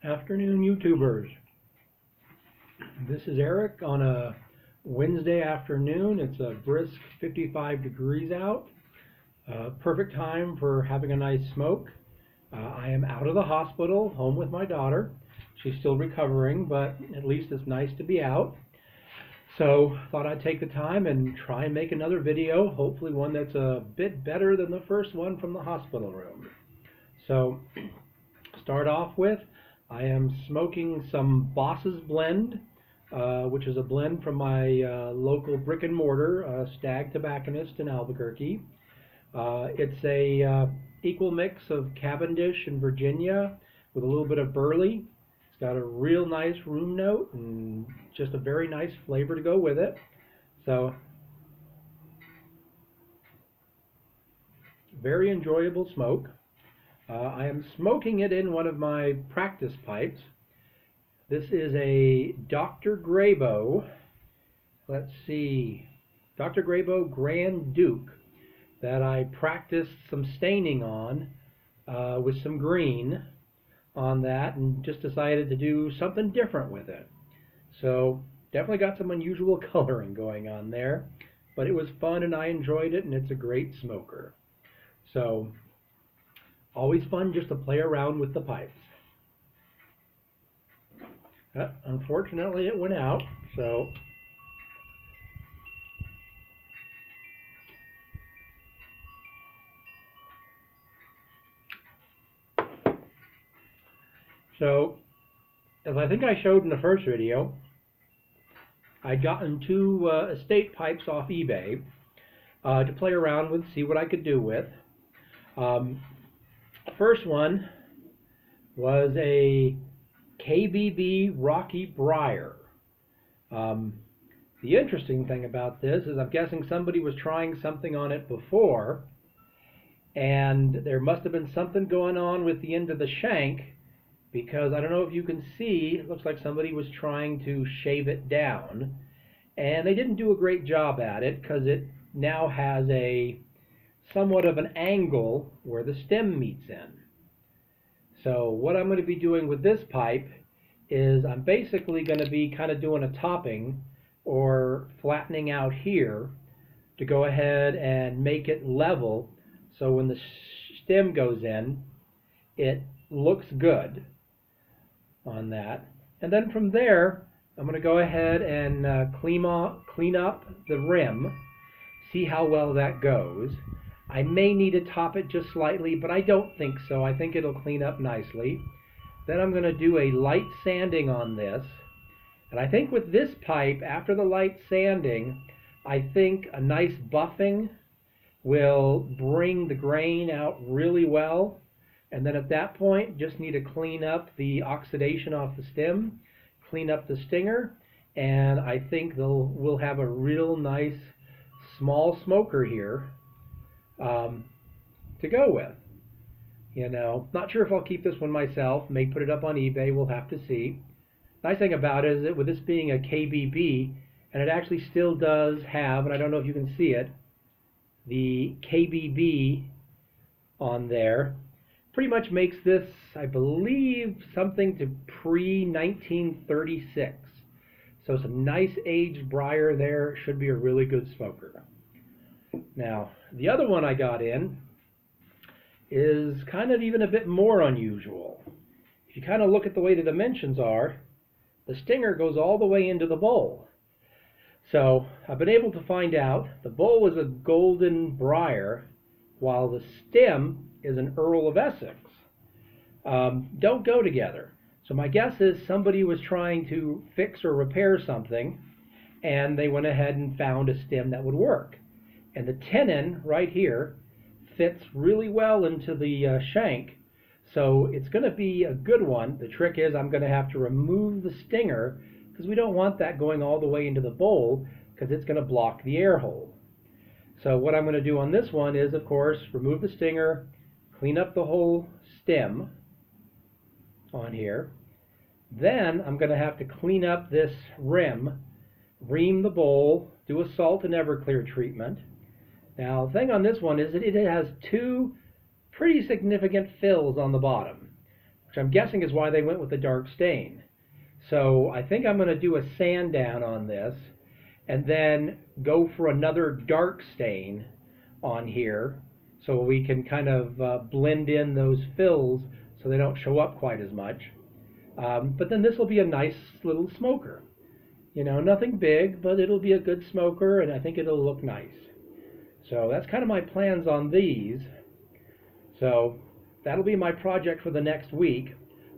Afternoon, YouTubers. This is Eric on a Wednesday afternoon. It's a brisk 55 degrees out. Perfect time for having a nice smoke. I am out of the hospital, home with my daughter. She's still recovering, but at least it's nice to be out. So thought I'd take the time and try and make another video, hopefully one that's a bit better than the first one from the hospital room. So start off with, I am smoking some Boss's Blend, which is a blend from my local brick and mortar Stag tobacconist in Albuquerque. It's a equal mix of Cavendish and Virginia with a little bit of burley. It's got a real nice room note and just a very nice flavor to go with it. So, very enjoyable smoke. I am smoking it in one of my practice pipes. This is a Dr. Grabo, let's see, Dr. Grabo Grand Duke that I practiced some staining on with some green on that and just decided to do something different with it. So definitely got some unusual coloring going on there, but it was fun and I enjoyed it, and it's a great smoker. So always fun just to play around with the pipes. Unfortunately, it went out, so as I think I showed in the first video, I'd gotten two estate pipes off eBay to play around with, see what I could do with. First one was a KBB Rocky Briar. The interesting thing about this is I'm guessing somebody was trying something on it before, and there must have been something going on with the end of the shank, because I don't know if you can see, it looks like somebody was trying to shave it down, and they didn't do a great job at it because it now has a somewhat of an angle where the stem meets in. So what I'm going to be doing with this pipe is I'm basically going to be kind of doing a topping or flattening out here to go ahead and make it level, so when the stem goes in, it looks good on that. And then from there, I'm going to go ahead and clean up the rim, see how well that goes. I may need to top it just slightly, but I don't think so. I think it'll clean up nicely. Then I'm going to do a light sanding on this. And I think with this pipe, after the light sanding, I think a nice buffing will bring the grain out really well. And then at that point, just need to clean up the oxidation off the stem, clean up the stinger, and I think we'll have a real nice small smoker here to go with. You know, not sure if I'll keep this one myself, may put it up on eBay, we'll have to see. Nice thing about it is that with this being a KBB, and it actually still does have, and I don't know if you can see it, the KBB on there, pretty much makes this, I believe, something to pre-1936. So some nice aged briar there, should be a really good smoker. Now, the other one I got in is kind of even a bit more unusual. If you kind of look at the way the dimensions are, the stinger goes all the way into the bowl. So I've been able to find out the bowl is a golden briar, while the stem is an Earl of Essex. Don't go together. So my guess is somebody was trying to fix or repair something, and they went ahead and found a stem that would work. And the tenon right here fits really well into the shank, so it's going to be a good one. The trick is I'm going to have to remove the stinger, because we don't want that going all the way into the bowl, because it's going to block the air hole. So what I'm going to do on this one is, of course, remove the stinger, clean up the whole stem on here. Then I'm going to have to clean up this rim, ream the bowl, do a salt and Everclear treatment. Now, the thing on this one is that it has two pretty significant fills on the bottom. which I'm guessing is why they went with the dark stain. So I think I'm going to do a sand down on this and then go for another dark stain on here so we can kind of blend in those fills so they don't show up quite as much. But then this will be a nice little smoker. You know, nothing big, but it'll be a good smoker, and I think it'll look nice. So that's kind of my plans on these. So that'll be my project for the next week.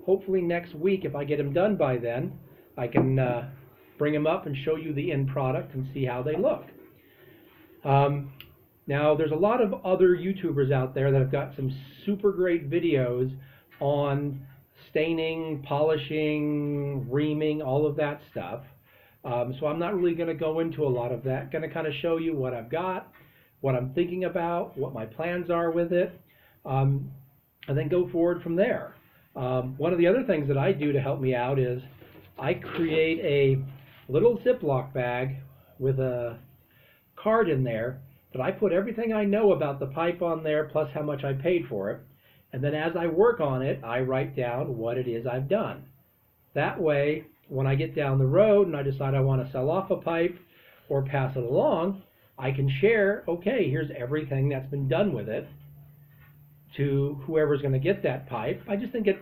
Hopefully next week, if I get them done by then, I can bring them up and show you the end product and see how they look. Now, there's a lot of other YouTubers out there that have got some super great videos on staining, polishing, reaming, all of that stuff. So I'm not really going to go into a lot of that. Going to kind of show you what I've got, what I'm thinking about, what my plans are with it, and then go forward from there. One of the other things that I do to help me out is I create a little Ziploc bag with a card in there that I put everything I know about the pipe on there plus how much I paid for it. And then as I work on it, I write down what it is I've done. That way, when I get down the road and I decide I want to sell off a pipe or pass it along, I can share, okay, here's everything that's been done with it to whoever's going to get that pipe. I just think it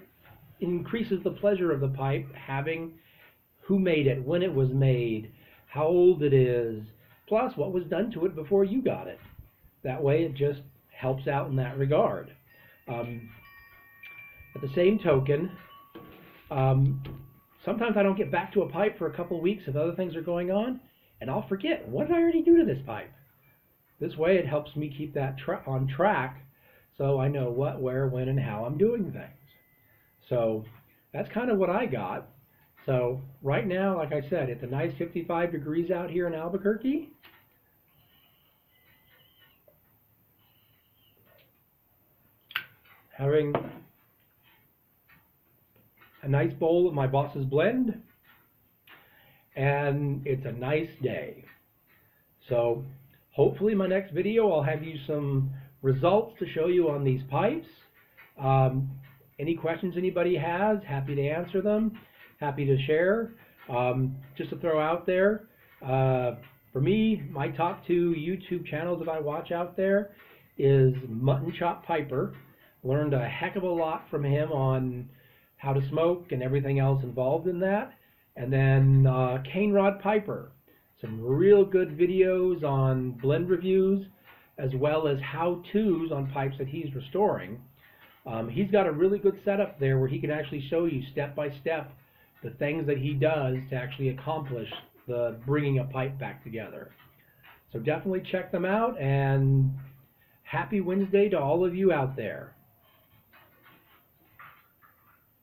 increases the pleasure of the pipe having who made it, when it was made, how old it is, plus what was done to it before you got it. That way it just helps out in that regard. At the same token, sometimes I don't get back to a pipe for a couple of weeks if other things are going on, and I'll forget, what did I already do to this pipe? This way it helps me keep that on track so I know what, where, when, and how I'm doing things. So that's kind of what I got. So right now, like I said, it's a nice 55 degrees out here in Albuquerque. Having a nice bowl of my boss's blend, and it's a nice day. So hopefully my next video I'll have you some results to show you on these pipes. Any questions anybody has, happy to answer them, happy to share. Just to throw out there, for me, my top 2 YouTube channels that I watch out there is Mutton Chop Piper. Learned a heck of a lot from him on how to smoke and everything else involved in that. And then Cane Rod Piper. Some real good videos on blend reviews as well as how-tos on pipes that he's restoring. He's got a really good setup there where he can actually show you step by step the things that he does to actually accomplish the bringing a pipe back together. So definitely check them out, and happy Wednesday to all of you out there.